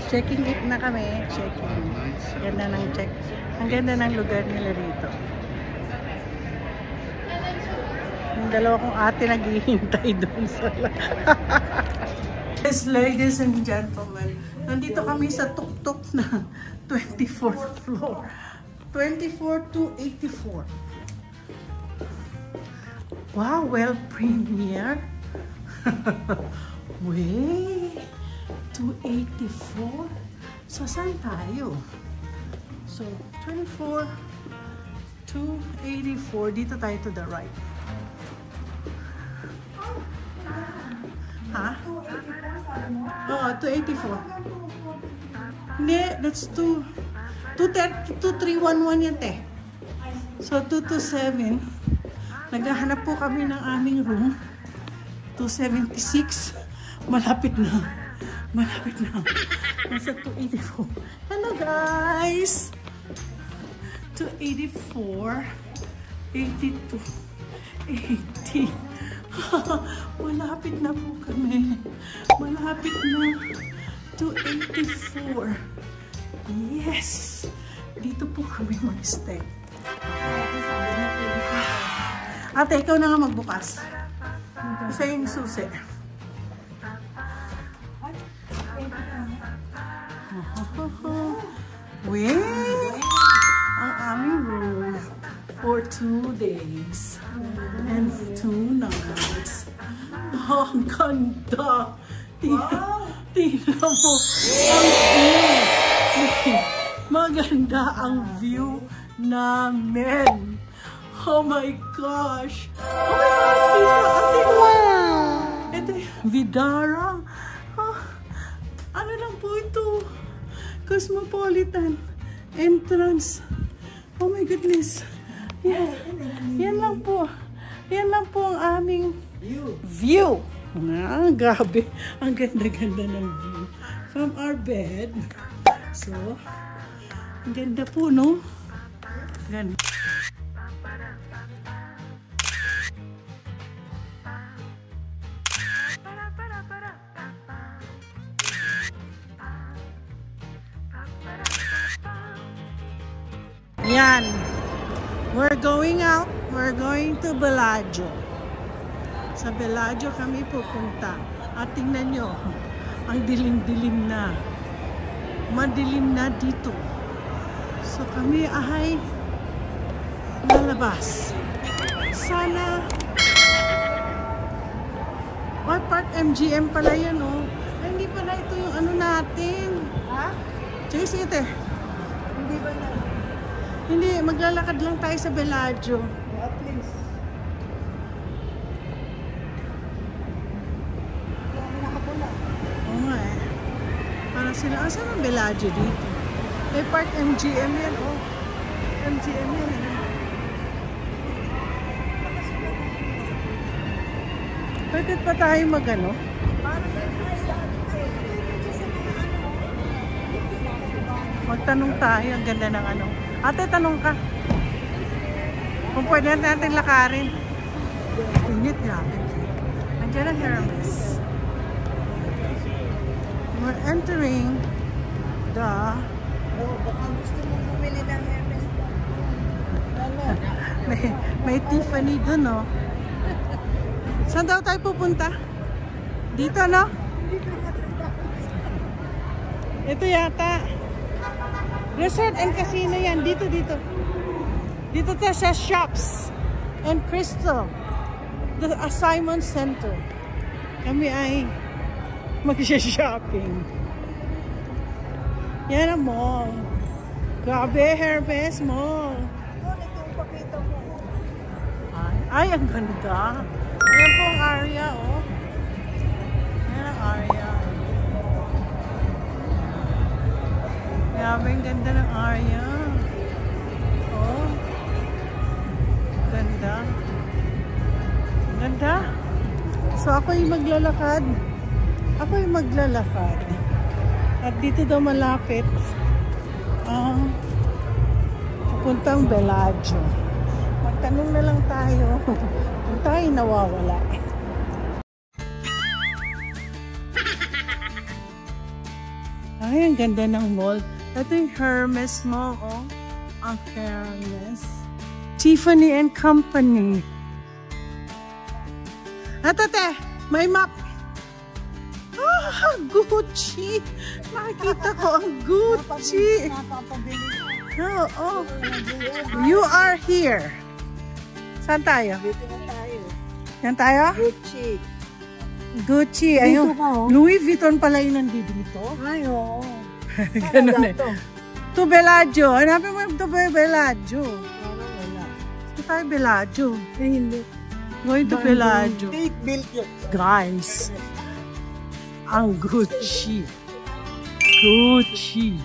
Checking it na kami. Checking. Ganda ng check. Ang ganda ng lugar nila rito. Yung dalawa kong ate naghihintay doon sa Yes, ladies and gentlemen. Nandito kami sa tuktok na 24th floor. 24 to 84. Wow, well premier. Wait, 284. So, saan tayo? So, 24 to 84. Dito tayo to the right. Ha? Oo, 284. Hindi, that's 2311 yan, te. So, 227. Naghahanap po kami ng aming room. 276. Malapit na. Malapit na. Nasa 284. Hello, guys! 284. 82. 80. Malapit na po kami. Malapit na. 284. Yes! Dito po kami mag-stay. Ate, ikaw na nga magbukas. Isa yung susi. Wait! Ang aming room for 2 days and 2 nights. Oh, ang ganda! Tingnan mo! Ang view! Maganda ang view namin! Oh my gosh! Oh my gosh! Wow! Ito yung Vidara. Oh, ano lang po ito? Cosmopolitan entrance. Oh my goodness. Yan lang po. Yan lang po ang aming view. Ah, grabe. Ang ganda-ganda ng view. From our bed. So, ang ganda po, no? Ganda. Yan. We're going out. We're going to Bellagio. Sa Bellagio kami pupunta. At tingnan nyo, ang dilim-dilim na. Madilim na dito. So kami ay lalabas. Sana Park MGM pala yan, oh. Ay, hindi pala ito yung ano natin. Ha? Sige, sige, hindi ba na? Hindi, maglalakad lang tayo sa Bellagio. At least. Oo nga eh. Parang sila, asan ang Bellagio dito? May Park MGM yan, oh. MGM yan, eh. Pwede pa tayo mag-ano? Magtanong tayo, ang ganda ng ano. Ate, tanong ka. Kung pwede natin lakarin. Init grabe. Andiyan ang Hermes. We're entering the... Oh, baka gusto mong bumili ng Hermes. may Tiffany dun, no? Saan daw tayo pupunta? Dito, no? Ito yata. Resort and Casino yan. Dito, dito. Dito tayo sa Shops and Crystal. The Simon Center. Kami ay mag-shopping. Yan ang mall. Grabe, Hermes Mall. Itong pakita mo. Ay, ang ganda. Yan po ang area, oh. Yan ang area. Grabe, ang ganda ng area. Oh. Ganda. Ganda. So, ako yung maglalakad. Ako yung maglalakad. At dito daw malapit pupuntang Bellagio. Magtanong na lang tayo kung tayo nawawala. Ay, ang ganda ng mall. Ito yung Hermes Mall, oh. Ang Hermes. Tiffany and Company. Ito, te. May map. Ah, Gucci. Nakikita ko ang Gucci. Oh. You are here. Saan tayo? Dito na tayo. Yan tayo? Gucci. Gucci. Dito Ayun. ka, oh. Louis Vuitton pala yung nandito. Ay, oo. Ganun eh. To Bellagio. Hanapin mo yung to Bellagio. Wala. Saan tayo Bellagio? Eh, hindi. Going to Bellagio. Take built yun. Guys. Ang Gucci. Gucci.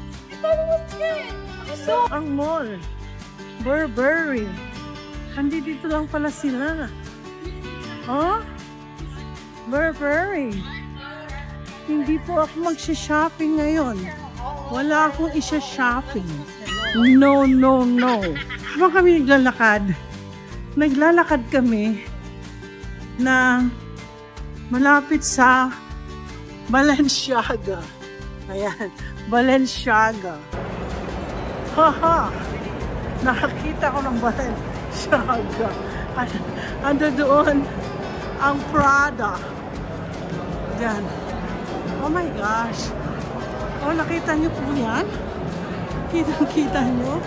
Ang mall. Burberry. Dito lang pala sila. Oh? Burberry. Hindi po ako magsha-shopping ngayon. Wala akong isha-shopping. No, no, no. Habang kami naglalakad kami na malapit sa Balenciaga. Ayan, Balenciaga. Haha! Nakakita ko ng Balenciaga. Ando doon ang Prada. Yan. Oh my gosh. Oh, nakita niyo po yan? Kita niyo?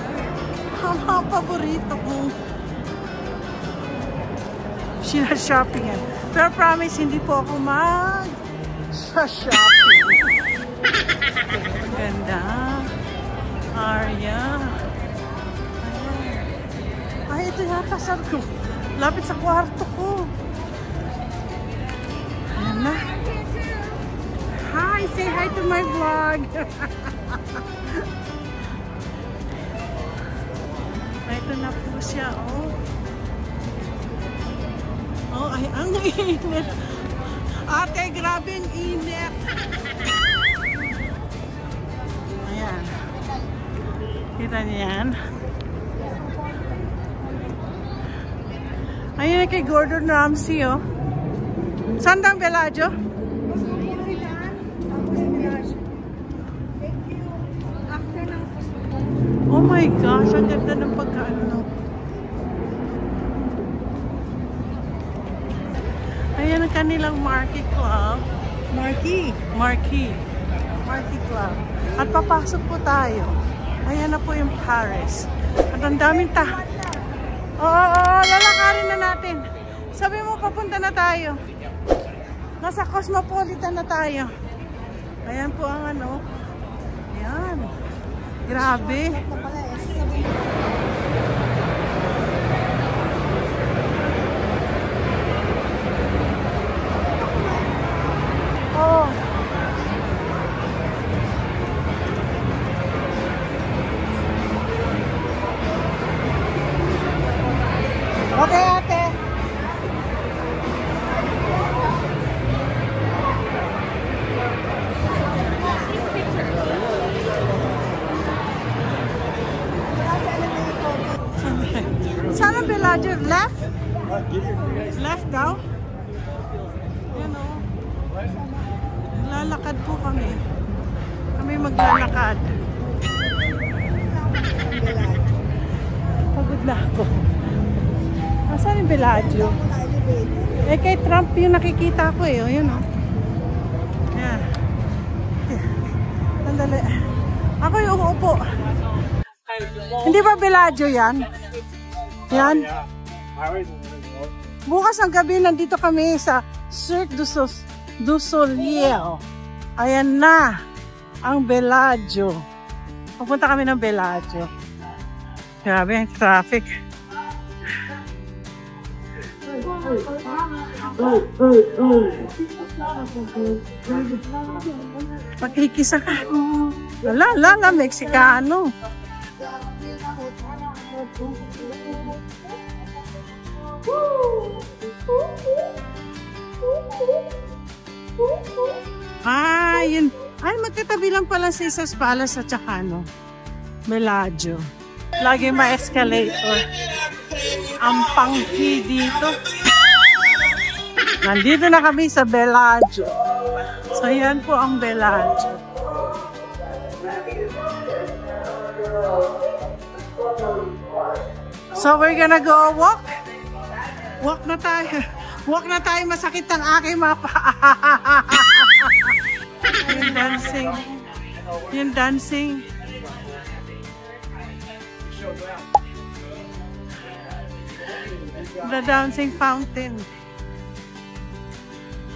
Ang mga paborito kong sinashopping yan. Pero promise, hindi po ako mag-shopping. Ganda. Aria. Ay, ito yata sa ko. Lapit sa kwarto ko. Ayan na. Hi! Say hi to my vlog! Ito na po siya, oh. Oh, ay, ang init. Ate, grabe ang init. Ayan. Kita niyo yan? Ayun kay Gordon Ramsay, oh. Saan ang Bellagio? Oh my gosh, ang ganda ng pagkaano. Ayan ang kanilang Marquee Club. Marquee Club. At papasok po tayo. Ayan na po yung Paris. At ang daming Oo, lalakarin na natin. Sabi mo, papunta na tayo. Nasa Cosmopolitan na tayo. Ayan po ang ano. Ayan. Grabe. Oh. Okay, ate. Saan ang Bellagio? Left? Left daw? Yan o. Lalakad po kami. Kami maglalakad. Pagod na ako. Saan yung Bellagio? Eh kay Trump yung nakikita ko eh. O yun o. Yan. Sandali. Ako yung uupo. Hindi ba Bellagio yan? Yan. Bukas ng gabi nandito kami sa Cirque du Soleil. Ayan na ang Bellagio. Pupunta kami ng Bellagio. Grabe ang traffic. Pagkikisa ka. Lala, Meksikano. Yun. Ay, magkatabi lang pala sa Caesars Palace at saka ano, Bellagio. Lagi ma-escalator. Ang panghi dito. Nandito na kami sa Bellagio. So, yan po ang Bellagio. So we're gonna go walk. Walk na tayo. Walk na tayo. Masakit ang aking mga paa. Yung dancing. Yung dancing. The dancing fountain.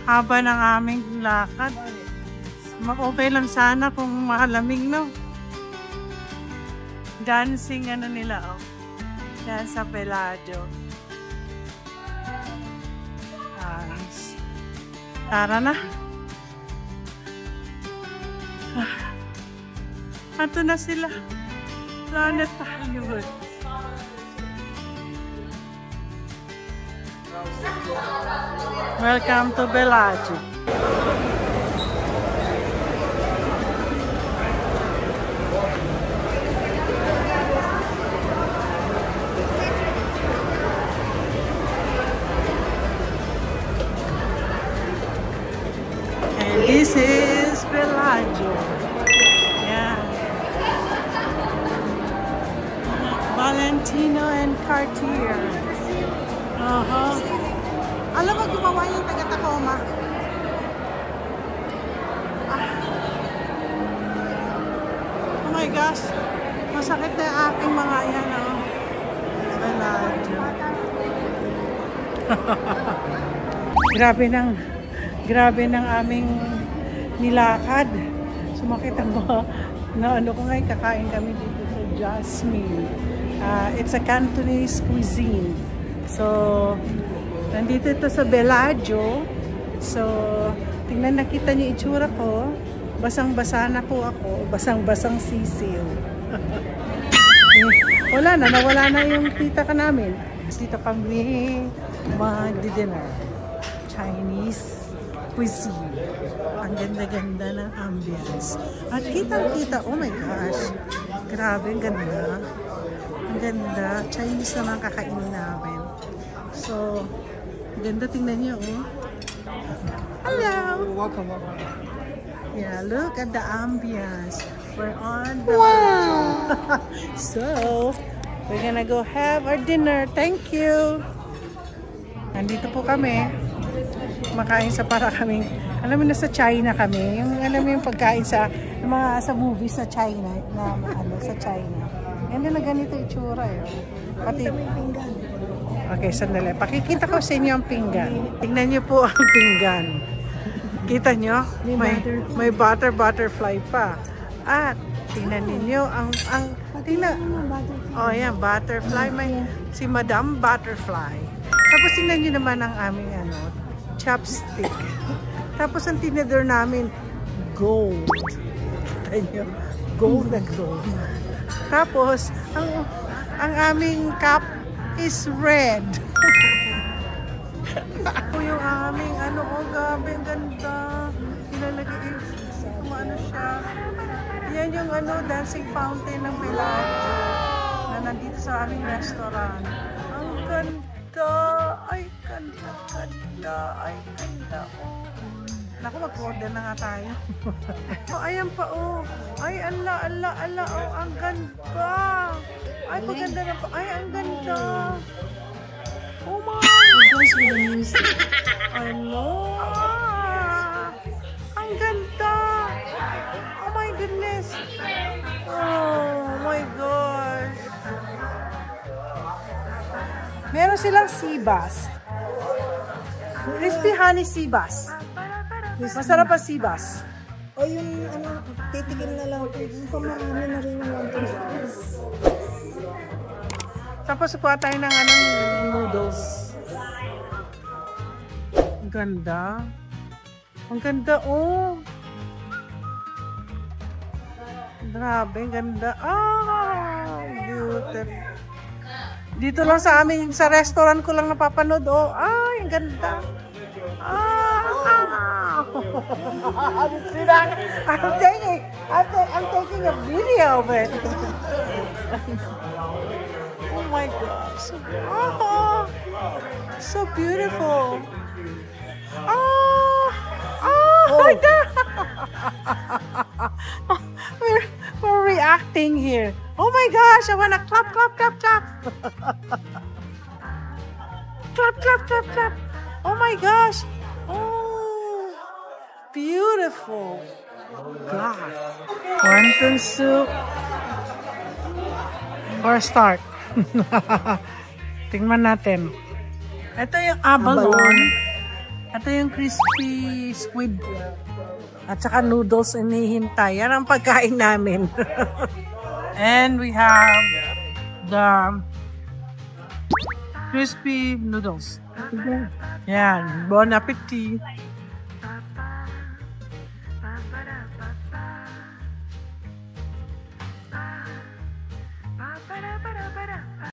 Haba ng aming lakad. Okay lang sana kung malamig, no? Dancing ano nila, oh. Yan sa Bellagio. Nice. Tara na. Ato na sila. Planet Hollywood. Welcome to Bellagio. And this is Bellagio. Yeah. Valentino and Cartier. Alam mo, gumawa yung taga-Tacoma. Oh my gosh. Masakit na yung aking mga yan, oh. Bellagio. Grabe ng aming nilakad. Sumakit ang mga, na ano ko ngayon, kakain kami dito sa Jasmine. It's a Cantonese cuisine. So, nandito ito sa Bellagio. So, tingnan, nakita niyo itsura ko. Basang-basa na po ako. Basang-basang sisil. Wala na, nawala na yung tita ka namin. Dito kami mag-dinner. Chinese cuisine. Ang ganda-ganda ng ambience. At kitang-kita, oh my gosh. Grabe, ang ganda. Ang ganda. Chinese naman kakainin namin. So, ganda, tingnan niyo, oh. Hello! Welcome. Yeah, look at the ambience. We're on the wow! So, we're gonna go have our dinner. Thank you! Nandito po kami. Makain sa para kaming, alam mo na sa China kami. Yung, alam mo yung pagkain sa mga sa movies sa China. Na, ano, sa China. Ganda na ganito itsura, eh. Pati, okay, sandali. Pakikita ko sa inyo ang pinggan. Tingnan niyo po ang pinggan. Kita nyo? May butterfly pa. At tingnan niyo tingnan. Oh, yan, butterfly. May si Madam Butterfly. Tapos tingnan niyo naman ang aming chopstick. Tapos ang tinidor namin gold. Tingnan niyo, gold na gold. Tapos ang aming cup is red. Yung aming gabi, ganda. Ilalagay ano siya. Yan yung dancing fountain ng Bellagio na nandito sa aming restaurant. Ang ganda. Ay, ganda. Ay, ganda. Oh. Naku, mag-order na nga tayo. Oh, ayan pa, oh. Ay, ala. Oh, ang ganda. Ay, maganda na pa. Ay, ang ganda. Oh my. Hello. Ang ganda. Oh my goodness. Oh my gosh. Meron silang sea bass. Crispy honey sea bass. Masarap pa sea bass. O yung titigil na lang. Yung pamarami na rin yung Tapos kuha tayo ng noodles. Ang ganda. Ang ganda, oh. Grabe, ang ganda. Beautiful. Dito lang sa amin, sa restaurant ko lang napapanood, oh. Ay, ang ganda. I'm taking a video of it. Oh my gosh. Oh, so beautiful. My God. We're reacting here. Oh my gosh, I wanna clap, clap, clap, clap. Clap, clap, clap, clap. Oh my gosh. Oh, beautiful. God. 1, 2 soup. Or start. Tingnan natin. Ito yung abalone. Ito yung crispy squid. At saka noodles inihintay. Yan ang pagkain namin. And we have the crispy noodles. Yan. Bon appetit.